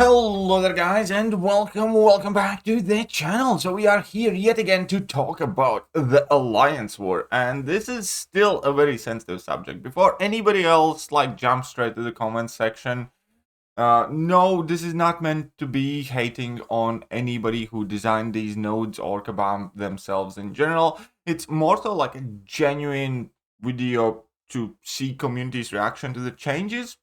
Hello there guys and welcome back to the channel. So we are here yet again to talk about the Alliance War, and this is still a very sensitive subject. Before anybody else jumps straight to the comments section, no, this is not meant to be hating on anybody who designed these nodes or Kabam themselves in general. It's more so like a genuine video to see community's reaction to the changes,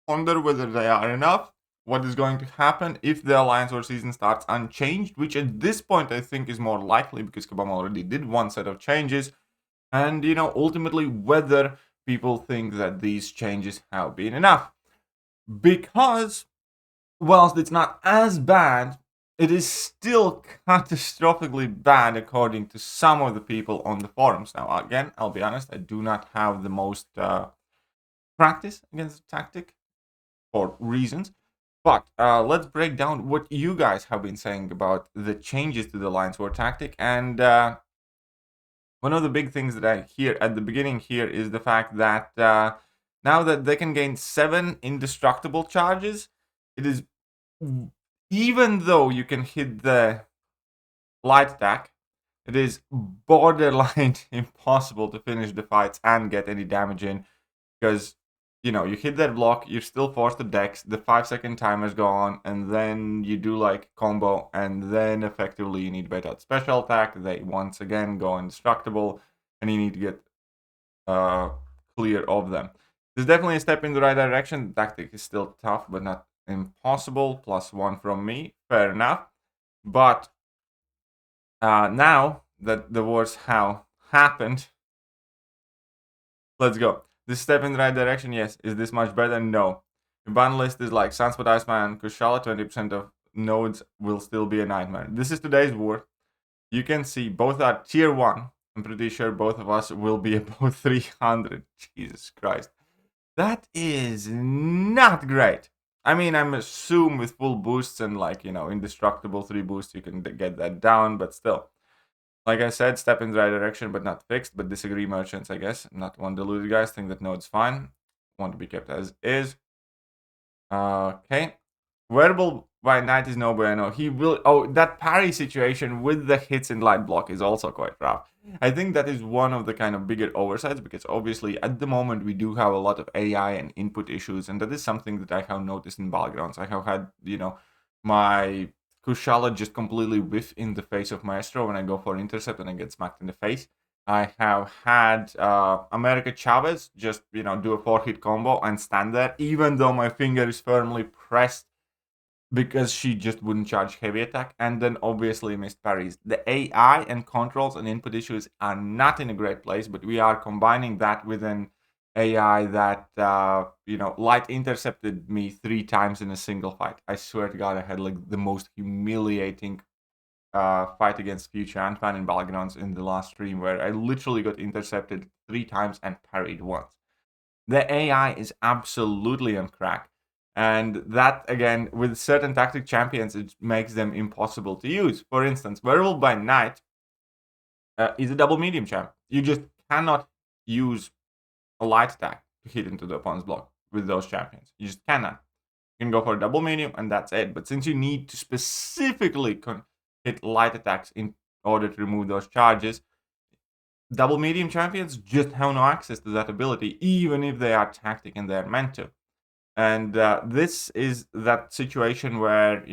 ponder whether they are enough, what is going to happen if the Alliance War season starts unchanged, which at this point I think is more likely because Kabam already did one set of changes, and ultimately whether people think that these changes have been enough. Because whilst it's not as bad, it is still catastrophically bad according to some of the people on the forums. Now again, I'll be honest, I do not have the most practice against the tactic for reasons. But let's break down what you guys have been saying about the changes to the Alliance War tactic. And one of the big things that I hear at the beginning here is the fact that now that they can gain 7 indestructible charges, it is, even though you can hit the light attack, it is borderline impossible to finish the fights and get any damage in, because you hit that block, you're still forced to dex, the 5-second timers go on, and then you do combo, and then effectively you need to bait out special attack. They once again go indestructible, and you need to get clear of them. There's definitely a step in the right direction. The tactic is still tough, but not impossible. +1 from me, fair enough. But now that the wars have happened, let's go. This step in the right direction, yes. Is this much better? No. Your ban list is like Sunspot, Iceman, Kushala. 20% of nodes will still be a nightmare. This is today's war. You can see both are tier 1. I'm pretty sure both of us will be above 300. Jesus Christ. That is not great. I mean, I'm assuming with full boosts and indestructible 3 boosts, you can get that down, but still. Like I said, step in the right direction, but not fixed. But disagree merchants, I guess. Not one deluded guys. Think that node's fine. Want to be kept as is. Okay. Wearable by night is no bueno. He will... Oh, that parry situation with the hits in light block is also quite rough. I think that is one of the kind of bigger oversights, because obviously at the moment we do have a lot of AI and input issues, and that is something that I have noticed in Battlegrounds. I have had, my Kushala just completely whiff in the face of Maestro when I go for intercept and I get smacked in the face. I have had America Chavez just, do a 4-hit combo and stand there, even though my finger is firmly pressed, because she just wouldn't charge heavy attack, and then obviously missed parries. The AI and controls and input issues are not in a great place, but we are combining that with an AI that, light intercepted me 3 times in a single fight. I swear to God, I had the most humiliating fight against Future Ant-Man in Battlegrounds in the last stream, where I literally got intercepted 3 times and parried once. The AI is absolutely on crack. And that, again, with certain tactic champions, it makes them impossible to use. For instance, Werewolf by Night is a double medium champ. You just cannot use a light attack to hit into the opponent's block with those champions. You just cannot. You can go for a double medium and that's it. But since you need to specifically hit light attacks in order to remove those charges, double medium champions just have no access to that ability, even if they are tactic and they're meant to. And this is that situation where,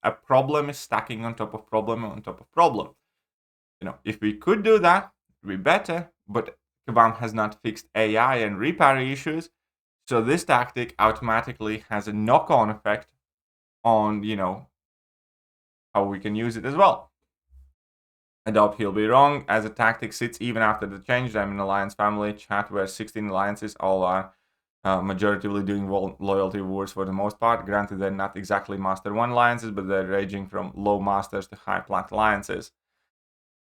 a problem is stacking on top of problem on top of problem. If we could do that, it would be better, but Kabam has not fixed AI and reparry issues, so this tactic automatically has a knock-on effect on, how we can use it as well. I doubt he'll be wrong, as a tactic sits even after the change. I'm in Alliance family chat where 16 alliances all are majoritively doing loyalty wars for the most part. Granted, they're not exactly Master 1 alliances, but they're ranging from low Masters to high Plat alliances.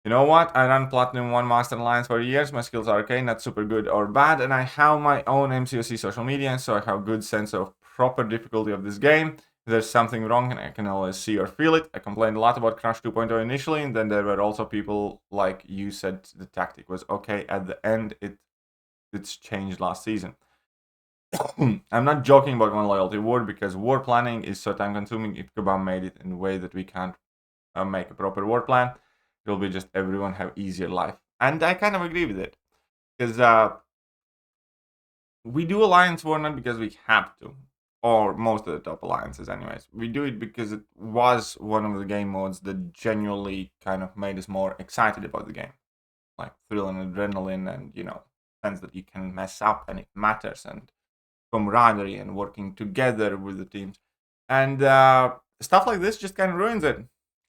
You know what? I ran Platinum 1 Master Alliance for years. My skills are okay, not super good or bad, and I have my own MCOC social media, so I have a good sense of proper difficulty of this game. If there's something wrong, and I can always see or feel it. I complained a lot about Crash 2.0 initially, and then there were also people like you said the tactic was okay. At the end, it's changed last season. I'm not joking about one loyalty war, because war planning is so time consuming. If Kabam made it in a way that we can't make a proper war plan, it'll be just everyone have easier life. And I kind of agree with it, because we do alliance war not because we have to, or most of the top alliances anyways. We do it because it was one of the game modes that genuinely kind of made us more excited about the game. Like thrill and adrenaline, and sense that you can mess up and it matters, and camaraderie and working together with the teams. And stuff like this just kind of ruins it.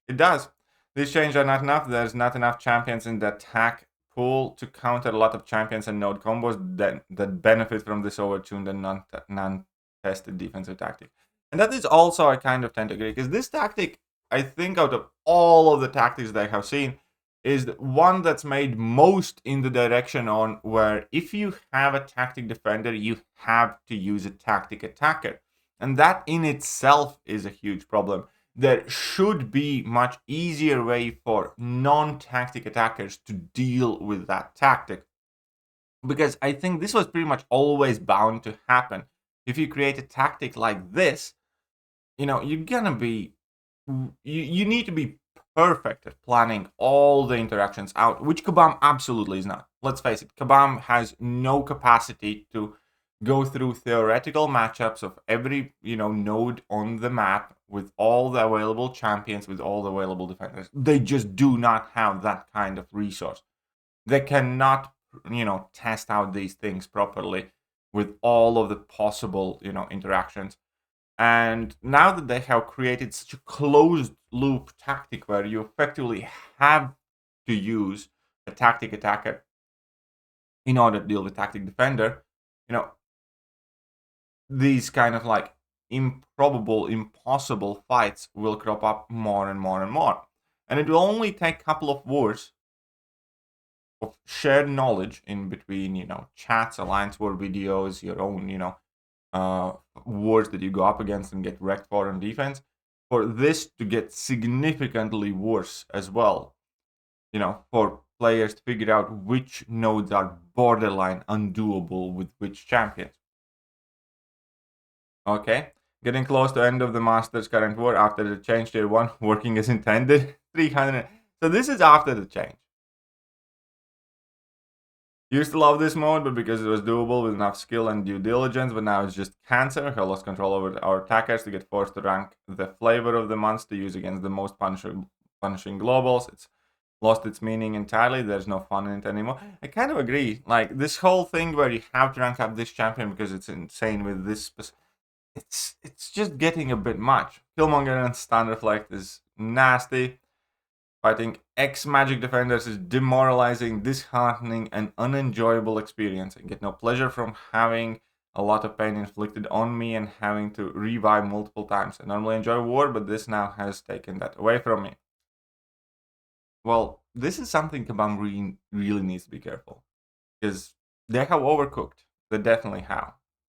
It does. These changes are not enough. There's not enough champions in the attack pool to counter a lot of champions and node combos that benefit from this overtuned and non-tested defensive tactic. And that is also, I kind of tend to agree, because this tactic, I think out of all of the tactics that I have seen, is the one that's made most in the direction on where if you have a tactic defender, you have to use a tactic attacker. And that in itself is a huge problem. There should be much easier way for non-tactic attackers to deal with that tactic. Because I think this was pretty much always bound to happen. If you create a tactic like this, you're gonna be... You need to be perfect at planning all the interactions out, which Kabam absolutely is not. Let's face it, Kabam has no capacity to go through theoretical matchups of every node on the map with all the available champions, with all the available defenders. They just do not have that kind of resource. They cannot test out these things properly with all of the possible interactions. And now that they have created such a closed loop tactic where you effectively have to use a tactic attacker in order to deal with tactic defender, these kind of like improbable, impossible fights will crop up more and more and more. And it will only take a couple of wars of shared knowledge in between, chats, alliance war videos, your own, wars that you go up against and get wrecked for on defense, for this to get significantly worse as well. For players to figure out which nodes are borderline undoable with which champions. Okay, getting close to end of the Masters current war after the change tier 1 working as intended. 300. So this is after the change. Used to love this mode, but because it was doable with enough skill and due diligence, but now it's just cancer. I lost control over our attackers to get forced to rank the flavor of the months to use against the most punishing globals. It's lost its meaning entirely. There's no fun in it anymore. I kind of agree. Like, this whole thing where you have to rank up this champion because it's insane with this... It's just getting a bit much. Killmonger and Stun Reflect is nasty. Fighting ex-magic defenders is demoralizing, disheartening, and unenjoyable experience. I get no pleasure from having a lot of pain inflicted on me and having to revive multiple times. I normally enjoy war, but this now has taken that away from me. Well, this is something Kabam really needs to be careful. Because they have overcooked. They definitely have.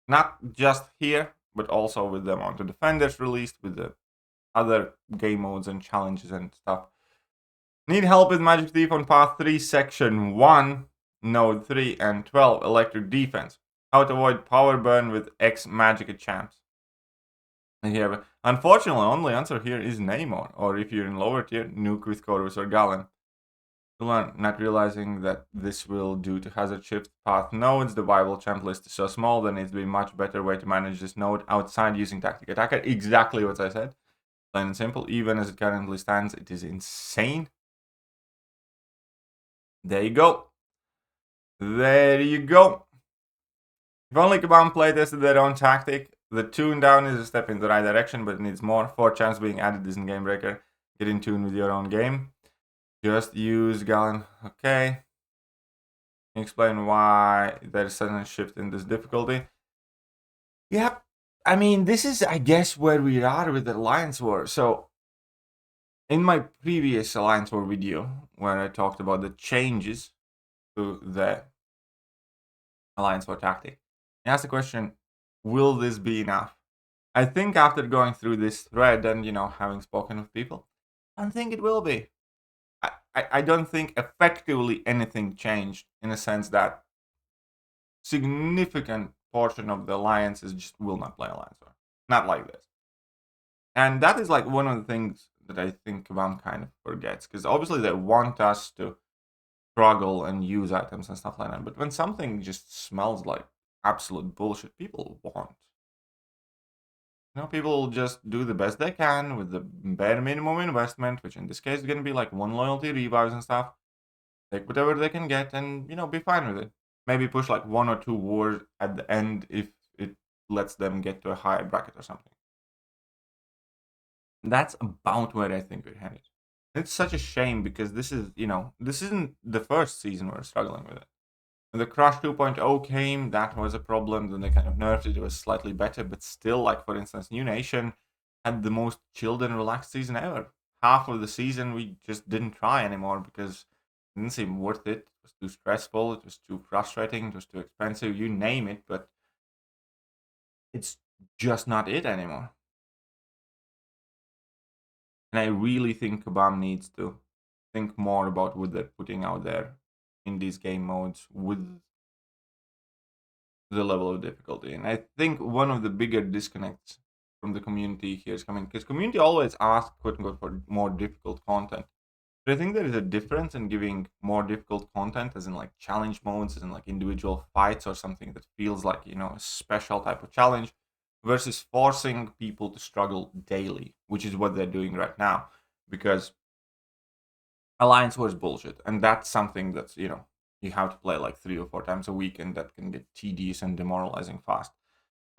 Not just here, but also with the amount of defenders released, with the other game modes and challenges and stuff. Need help with Magic Thief on Path 3, Section 1, Node 3, and 12, Electric Defense. How to avoid power burn with ex-Magic champs. Here, unfortunately, only answer here is Namor, or if you're in lower tier, Nuke with Corvus or Galen. To learn, not realizing that this will due to hazard shift path nodes, the viable champ list is so small, there needs to be a much better way to manage this node outside using tactic attacker. Exactly what I said. Plain and simple, even as it currently stands, it is insane. There you go. There you go. If only Kabam playtested their own tactic, the tune down is a step in the right direction, but it needs more. 4 champs being added isn't game breaker. Get in tune with your own game. Just use Galen. Okay. Can you explain why there's a sudden shift in this difficulty? Yeah, I mean, this is, I guess, where we are with the Alliance War. So, in my previous Alliance War video, where I talked about the changes to the Alliance War tactic, I asked the question, will this be enough? I think after going through this thread and, having spoken with people, I don't think it will be. I don't think effectively anything changed in a sense that significant portion of the alliances just will not play Alliance War. Not like this. And that is like one of the things that I think Kabam kind of forgets, because obviously they want us to struggle and use items and stuff like that. But when something just smells like absolute bullshit, people won't. People just do the best they can with the bare minimum investment, which in this case is going to be like 1 loyalty revives and stuff. Take whatever they can get and, be fine with it. Maybe push like 1 or 2 wars at the end if it lets them get to a higher bracket or something. That's about where I think we're headed. It's such a shame because this is, this isn't the first season we're struggling with it. When the Crush 2.0 came, that was a problem. Then they kind of nerfed it. It was slightly better, but still, like, for instance, New Nation had the most chilled and relaxed season ever. Half of the season we just didn't try anymore because it didn't seem worth it. It was too stressful. It was too frustrating. It was too expensive. You name it, but it's just not it anymore. And I really think Kabam needs to think more about what they're putting out there in these game modes with the level of difficulty. And I think one of the bigger disconnects from the community here is coming because community always asks, quote unquote, for more difficult content. But I think there is a difference in giving more difficult content, as in like challenge modes, as in like individual fights or something that feels like, a special type of challenge, versus forcing people to struggle daily, which is what they're doing right now. Because Alliance War is bullshit, and that's something that's, you have to play like 3 or 4 times a week, and that can get tedious and demoralizing fast.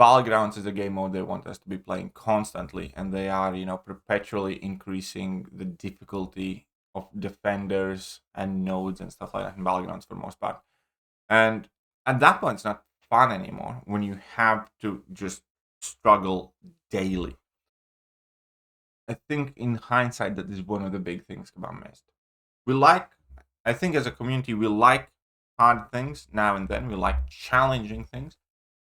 Battlegrounds is a game mode they want us to be playing constantly, and they are, perpetually increasing the difficulty of defenders and nodes and stuff like that in Battlegrounds for the most part. And at that point, it's not fun anymore when you have to just struggle daily. I think in hindsight, that is one of the big things Kabam missed. I think as a community, we like hard things now and then. We like challenging things.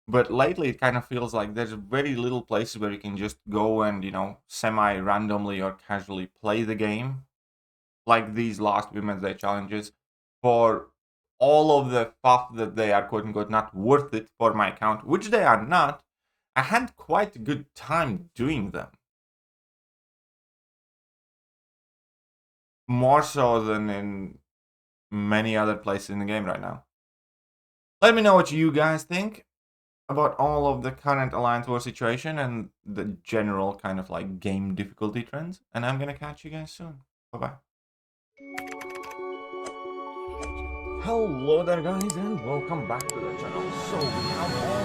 But lately, it kind of feels like there's very little places where you can just go and, semi-randomly or casually play the game. Like these last Women's Day challenges. For all of the stuff that they are, quote-unquote, not worth it for my account, which they are not, I had quite a good time doing them. More so than in many other places in the game right now. Let me know what you guys think about all of the current Alliance War situation and the general kind of like game difficulty trends. And I'm gonna catch you guys soon. Bye-bye. Hello there guys and welcome back to the channel. So we have all